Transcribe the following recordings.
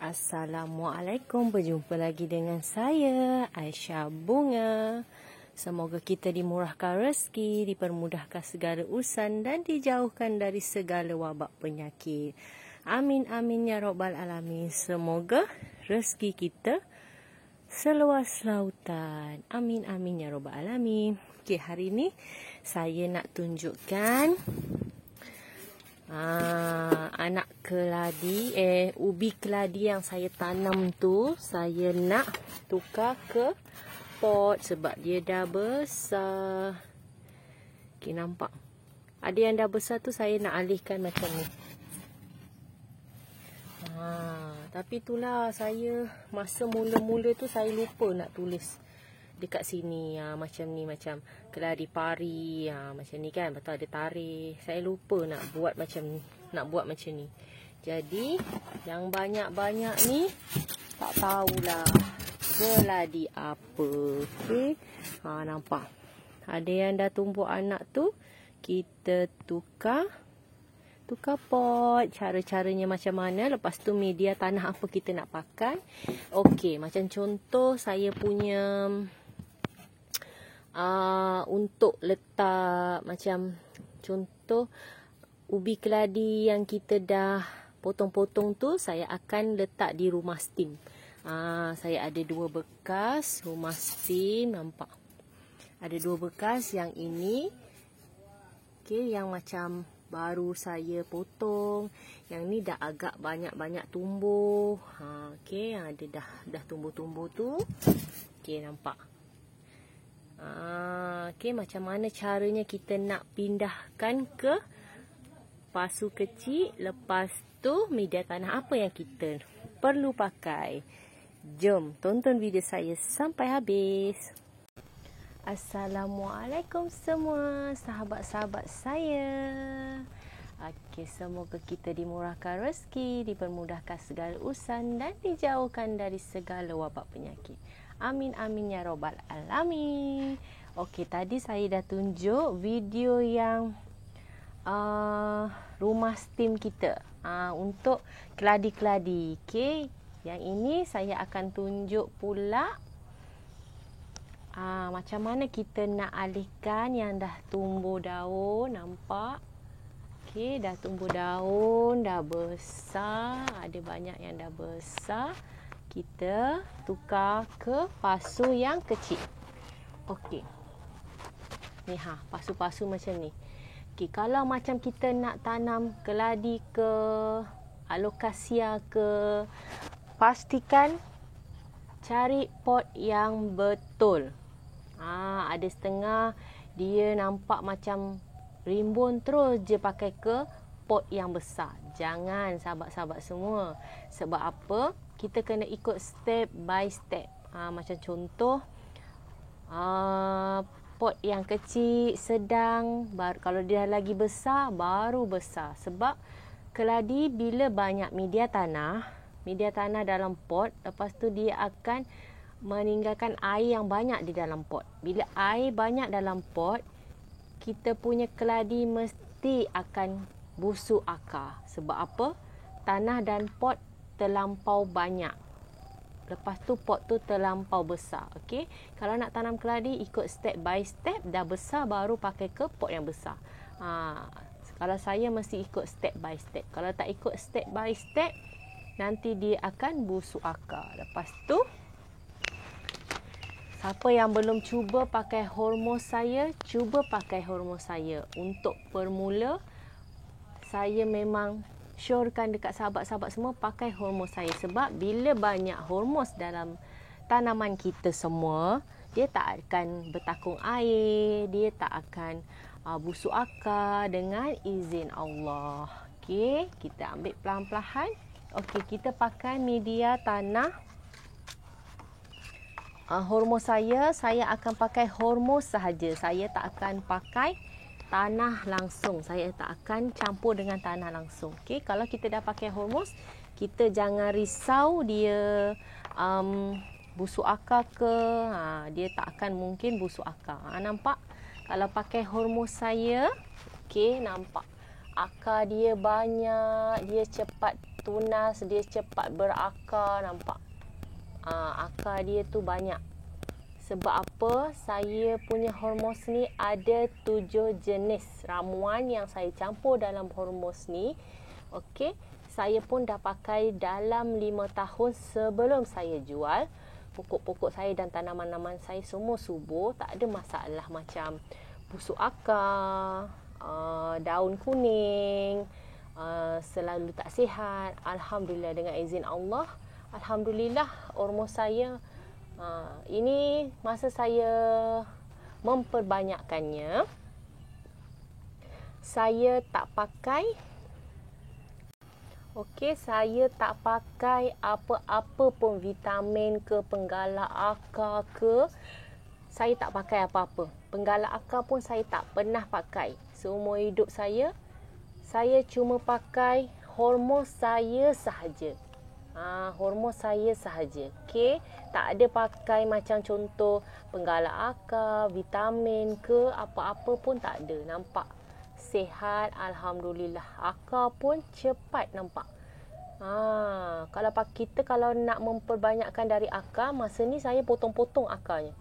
Assalamualaikum, berjumpa lagi dengan saya, Aisyah Bunga. Semoga kita dimurahkan rezeki, dipermudahkan segala urusan dan dijauhkan dari segala wabak penyakit. Amin, amin ya rabbal alamin. Semoga rezeki kita seluas lautan. Amin, amin ya rabbal alamin. Okey, hari ni saya nak tunjukkan anak keladi, ubi keladi yang saya tanam tu, saya nak tukar ke pot sebab dia dah besar. Okay, nampak? Ada yang dah besar tu saya nak alihkan macam ni. Tapi itulah saya masa mula-mula tu saya lupa nak tulis dekat sini, macam ni, macam keladi pari, macam ni kan, betul ada tarik. Saya lupa nak buat macam ni, jadi yang banyak-banyak ni tak tahulah keladi apa. Okey, nampak ada yang dah tumbuh anak tu, kita tukar pot. Cara-caranya macam mana, lepas tu media tanah apa kita nak pakai. Okey, macam contoh saya punya untuk letak, macam contoh ubi keladi yang kita dah potong-potong tu, saya akan letak di rumah steam. Saya ada 2 bekas rumah steam, nampak? Ada 2 bekas yang ini. Okey, yang macam baru saya potong. Yang ni dah agak banyak-banyak tumbuh. Okey, yang ada dah tumbuh-tumbuh tu. Okey, nampak? Okey, macam mana caranya kita nak pindahkan ke pasu kecil. Lepas tu media tanah apa yang kita perlu pakai. Jom tonton video saya sampai habis. Assalamualaikum semua sahabat-sahabat saya. Okey, semoga kita dimurahkan rezeki, dipermudahkan segala urusan dan dijauhkan dari segala wabak penyakit. Amin, amin ya rabbal alamin. Okey, tadi saya dah tunjuk video yang rumah steam kita untuk keladi-keladi. Okey, yang ini saya akan tunjuk pula macam mana kita nak alihkan yang dah tumbuh daun. Nampak? Okey, dah tumbuh daun, dah besar, ada banyak yang dah besar. Kita tukar ke pasu yang kecil. Okey. Ni pasu-pasu macam ni. Okey, kalau macam kita nak tanam keladi ke alokasia ke, pastikan cari pot yang betul. Ada setengah dia nampak macam rimbun, terus je pakai ke pot yang besar. Jangan, sahabat-sahabat semua. Sebab apa? Kita kena ikut step by step. Macam contoh pot yang kecil, sedang, baru kalau dia lagi besar, baru besar. Sebab keladi bila banyak media tanah dalam pot, lepas tu dia akan meninggalkan air yang banyak di dalam pot. Bila air banyak dalam pot, kita punya keladi mesti akan busuk akar. Sebab apa? Tanah dan pot terlampau banyak. Lepas tu pot tu terlampau besar. Okey, kalau nak tanam keladi ikut step by step, dah besar baru pakai ke pot yang besar. Kalau saya mesti ikut step by step. Kalau tak ikut step by step, nanti dia akan busuk akar. Lepas tu, siapa yang belum cuba pakai hormon saya, cuba pakai hormon saya. Untuk permula, saya memang syorkan dekat sahabat-sahabat semua pakai hormon saya. Sebab bila banyak hormon dalam tanaman kita semua, dia tak akan bertakung air, dia tak akan busuk akar dengan izin Allah. Okey, kita ambil pelan-pelan. Okey, kita pakai media tanah. Hormon saya akan pakai hormon sahaja. Saya tak akan pakai tanah langsung. Saya tak akan campur dengan tanah langsung. Okey, kalau kita dah pakai hormon, kita jangan risau dia busuk akar ke. Dia tak akan mungkin busuk akar. Nampak? Kalau pakai hormon saya, okey, nampak akar dia banyak, dia cepat tunas, dia cepat berakar, nampak? Akar dia tu banyak. Sebab apa? Saya punya hormos ni ada 7 jenis ramuan yang saya campur dalam hormos ni. Okey, saya pun dah pakai dalam 5 tahun sebelum saya jual. Pokok-pokok saya dan tanaman-tanaman saya semua subur, tak ada masalah macam busuk akar, daun kuning, selalu tak sihat. Alhamdulillah, dengan izin Allah, alhamdulillah hormos saya ini masa saya memperbanyakkannya, saya tak pakai saya tak pakai apa-apa pun vitamin ke, penggalak akar ke. Saya tak pakai apa-apa. Penggalak akar pun saya tak pernah pakai. Seumur hidup saya cuma pakai hormos saya sahaja. Hormos saya sahaja. Okey, tak ada pakai macam contoh penggalak akar, vitamin ke, apa-apa pun tak ada. Nampak? Sihat, alhamdulillah. Akar pun cepat, nampak? Kalau nak memperbanyakkan dari akar, masa ni saya potong-potong akarnya.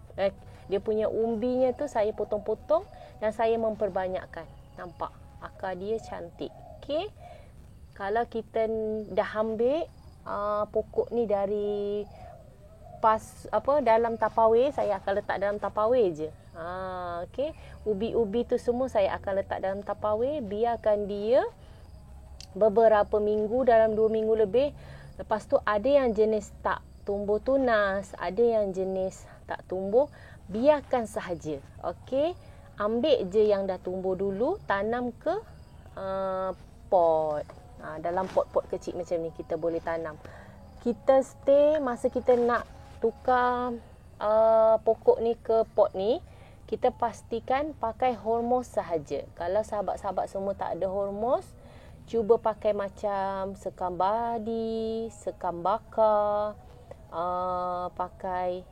Dia punya umbinya tu saya potong-potong dan saya memperbanyakkan. Nampak? Akar dia cantik. Okey. Kalau kita dah ambil pokok ni dari dalam Tupperware, saya akan letak dalam Tupperware je. Okey, ubi-ubi tu semua saya akan letak dalam Tupperware, biarkan dia beberapa minggu, dalam 2 minggu lebih. Lepas tu ada yang jenis tak tumbuh tunas, ada yang jenis tak tumbuh, biarkan sahaja. Okey, ambil je yang dah tumbuh dulu, tanam ke pot. Dalam pot-pot kecil macam ni kita boleh tanam. Kita stay masa kita nak tukar pokok ni ke pot ni, kita pastikan pakai hormos sahaja. Kalau sahabat-sahabat semua tak ada hormos, cuba pakai macam sekam badi, sekam bakar, pakai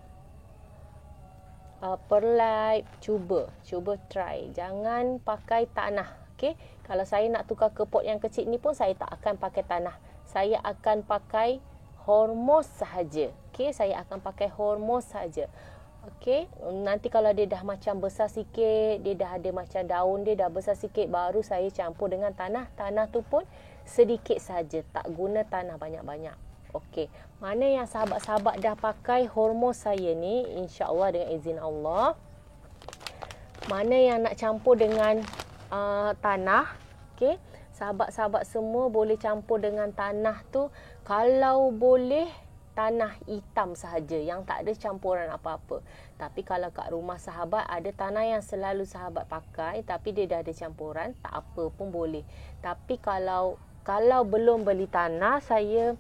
perlite, cuba try. Jangan pakai tanah. Okey, kalau saya nak tukar ke pot yang kecil ni pun saya tak akan pakai tanah. Saya akan pakai hormos sahaja. Okey, saya akan pakai hormos sahaja. Okey, nanti kalau dia dah macam besar sikit, dia dah ada macam daun dia dah besar sikit, baru saya campur dengan tanah. Tanah tu pun sedikit saja, tak guna tanah banyak-banyak. Okey, mana yang sahabat-sahabat dah pakai hormos saya ni, insya-Allah dengan izin Allah, mana yang nak campur dengan tanah, okey, sahabat-sahabat semua boleh campur dengan tanah tu, kalau boleh tanah hitam sahaja yang tak ada campuran apa-apa. Tapi kalau kat rumah sahabat ada tanah yang selalu sahabat pakai tapi dia dah ada campuran, tak apa pun boleh. Tapi kalau belum beli tanah, saya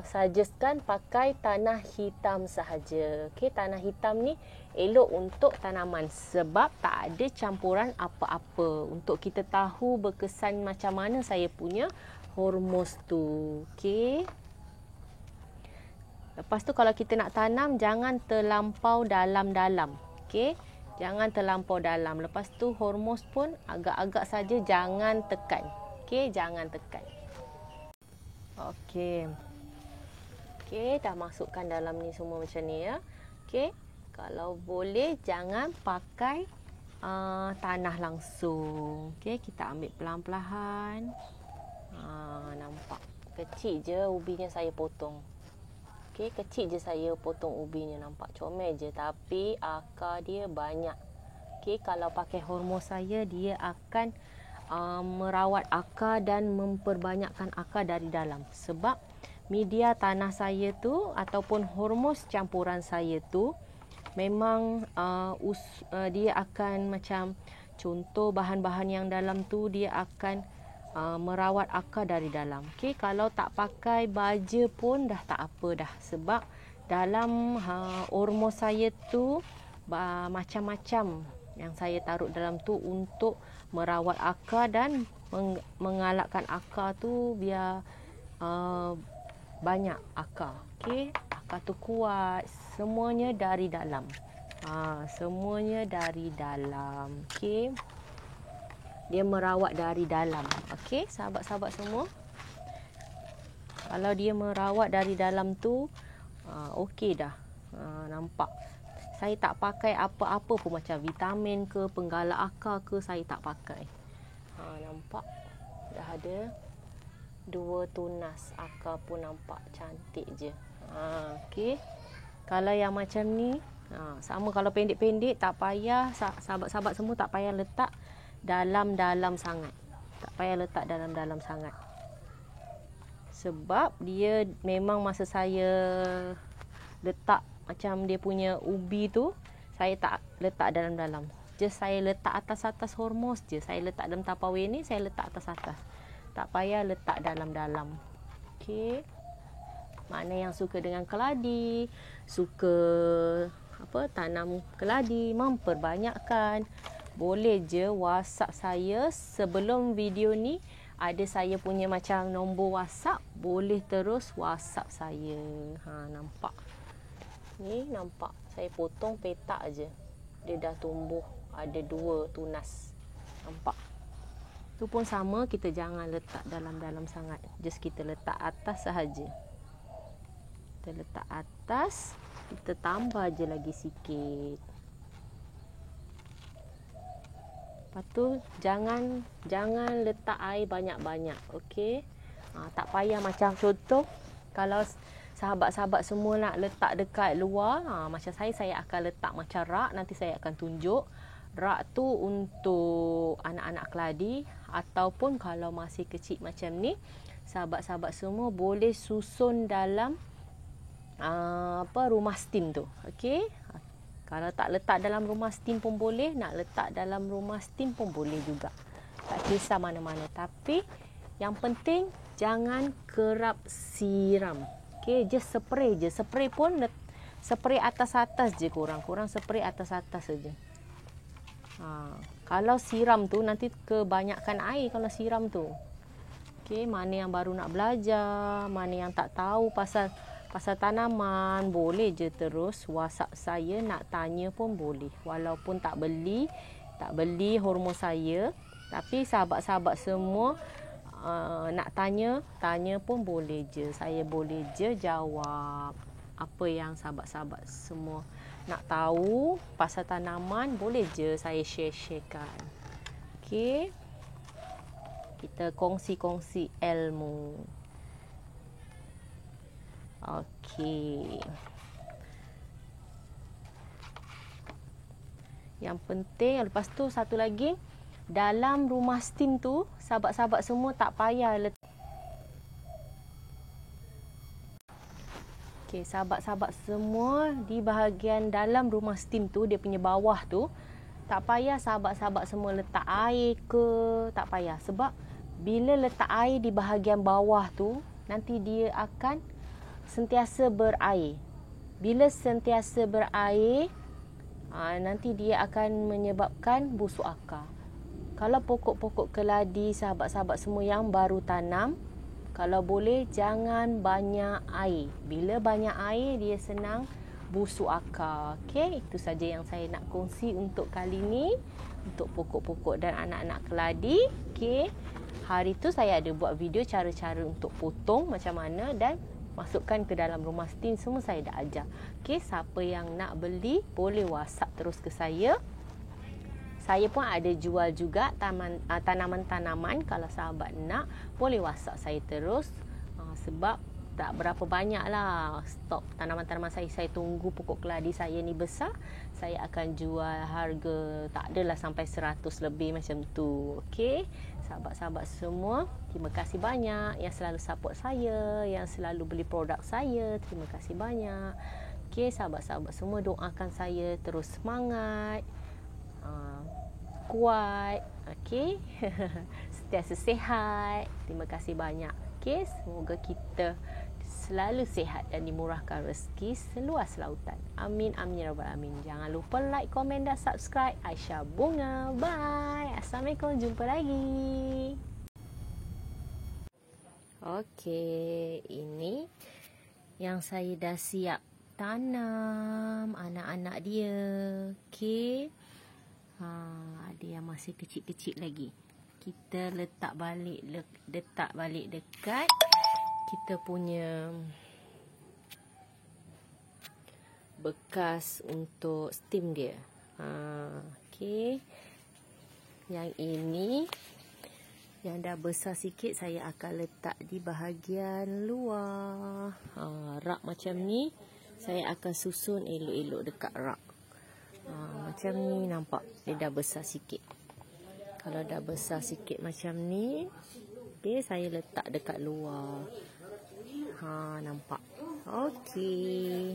suggestkan pakai tanah hitam sahaja. Okey, tanah hitam ni elok untuk tanaman sebab tak ada campuran apa-apa. Untuk kita tahu berkesan macam mana saya punya hormos tu. Okey. Lepas tu kalau kita nak tanam, jangan terlampau dalam-dalam. Okey. Jangan terlampau dalam. Lepas tu hormos pun agak-agak saja, jangan tekan. Okey, jangan tekan. Okey. Okey, dah masukkan dalam ni semua macam ni ya. Okey. Kalau boleh jangan pakai tanah langsung. Okey, kita ambil pelan-pelan. Nampak kecil je ubinya saya potong. Okey, kecil je saya potong ubinya, nampak comel je tapi akar dia banyak. Okey, kalau pakai hormos saya, dia akan merawat akar dan memperbanyakkan akar dari dalam. Sebab media tanah saya tu ataupun hormos campuran saya tu memang dia akan macam contoh bahan-bahan yang dalam tu dia akan merawat akar dari dalam. Okey, kalau tak pakai baja pun dah tak apa dah sebab dalam hormos saya tu macam-macam yang saya taruh dalam tu untuk merawat akar dan mengalakkan akar tu biar banyak akar. Okey, akar tu kuat, semuanya dari dalam. Semuanya dari dalam. Okey. Dia merawat dari dalam. Okey, sahabat-sahabat semua. Kalau dia merawat dari dalam tu, okey dah. Nampak. Saya tak pakai apa-apa pun, macam vitamin ke, penggalak akar ke, saya tak pakai. Nampak? Dah ada 2 tunas. Akar pun nampak cantik je. Okey. Kalau yang macam ni, sama kalau pendek-pendek, tak payah, sahabat-sahabat semua tak payah letak dalam-dalam sangat. Tak payah letak dalam-dalam sangat. Sebab dia memang masa saya letak macam dia punya ubi tu, saya tak letak dalam-dalam. Just saya letak atas-atas hormos je. Saya letak dalam Tupperware ni, saya letak atas-atas. Tak payah letak dalam-dalam. Okey. Mana yang suka dengan keladi, suka tanam keladi, memperbanyakkan, boleh je WhatsApp saya. Sebelum video ni ada saya punya macam nombor WhatsApp, boleh terus WhatsApp saya. Nampak? Ni nampak saya potong petak je. Dia dah tumbuh ada 2 tunas. Nampak? Tu pun sama, kita jangan letak dalam-dalam sangat. Just kita letak atas sahaja. Kita letak atas, kita tambah je lagi sikit. Lepas tu jangan letak air banyak-banyak, okey? Tak payah macam contoh kalau sahabat-sahabat semua nak letak dekat luar, macam saya akan letak macam rak, nanti saya akan tunjuk. Rak tu untuk anak-anak keladi, ataupun kalau masih kecil macam ni, sahabat-sahabat semua boleh susun dalam rumah steam tu. Okey? Kalau tak letak dalam rumah steam pun boleh, nak letak dalam rumah steam pun boleh juga. Tak kisah mana-mana. Tapi yang penting jangan kerap siram. Okey, just spray je. Spray pun spray atas-atas je korang. Korang spray atas-atas saja. Kalau siram tu nanti kebanyakan air kalau siram tu. Okey, mana yang baru nak belajar, mana yang tak tahu pasal tanaman, boleh je terus WhatsApp saya, nak tanya pun boleh. Walaupun tak beli hormon saya, tapi sahabat-sahabat semua nak tanya pun boleh je. Saya boleh je jawab apa yang sahabat-sahabat semua nak tahu pasal tanaman, boleh je saya share-sharekan. Okey. Kita kongsi-kongsi ilmu. Okey. Yang penting, lepas tu satu lagi, dalam rumah steam tu, sahabat-sahabat semua tak payah letak. Okey, sahabat-sahabat semua di bahagian dalam rumah steam tu, dia punya bawah tu, tak payah sahabat-sahabat semua letak air ke, tak payah. Sebab bila letak air di bahagian bawah tu, nanti dia akan sentiasa berair. Bila sentiasa berair, nanti dia akan menyebabkan busuk akar. Kalau pokok-pokok keladi, sahabat-sahabat semua yang baru tanam, kalau boleh jangan banyak air. Bila banyak air, dia senang busuk akar. Okey, itu saja yang saya nak kongsi untuk kali ni, untuk pokok-pokok dan anak-anak keladi. Okey, hari tu saya ada buat video cara-cara untuk potong macam mana dan masukkan ke dalam rumah steam, semua saya dah ajar. Okey, siapa yang nak beli boleh WhatsApp terus ke saya. Saya pun ada jual juga tanaman-tanaman. Kalau sahabat nak, boleh WhatsApp saya terus. Sebab tak berapa banyak lah stok tanaman-tanaman saya. Saya tunggu pokok keladi saya ni besar, saya akan jual harga tak adalah sampai 100 lebih macam tu. Okey, sahabat-sahabat semua, terima kasih banyak yang selalu support saya, yang selalu beli produk saya. Terima kasih banyak. Okey, sahabat-sahabat semua, doakan saya terus semangat, kuat, okey. Sentiasa sihat. Terima kasih banyak. Okey, semoga kita selalu sihat dan dimurahkan rezeki seluas lautan. Amin, amin ya rabbal alamin. Jangan lupa like, komen dan subscribe. Aisyah Bunga. Bye. Assalamualaikum. Jumpa lagi. Okey, ini yang saya dah siap tanam anak-anak dia. Okey. Ada yang masih kecil-kecil lagi. Kita letak balik dekat kita punya bekas untuk steam dia. Okey. Yang ini yang dah besar sikit saya akan letak di bahagian luar. Rak macam ni saya akan susun elok-elok dekat rak. Macam ni nampak dia dah besar sikit. Kalau dah besar sikit macam ni, okey, saya letak dekat luar. Nampak. Okey.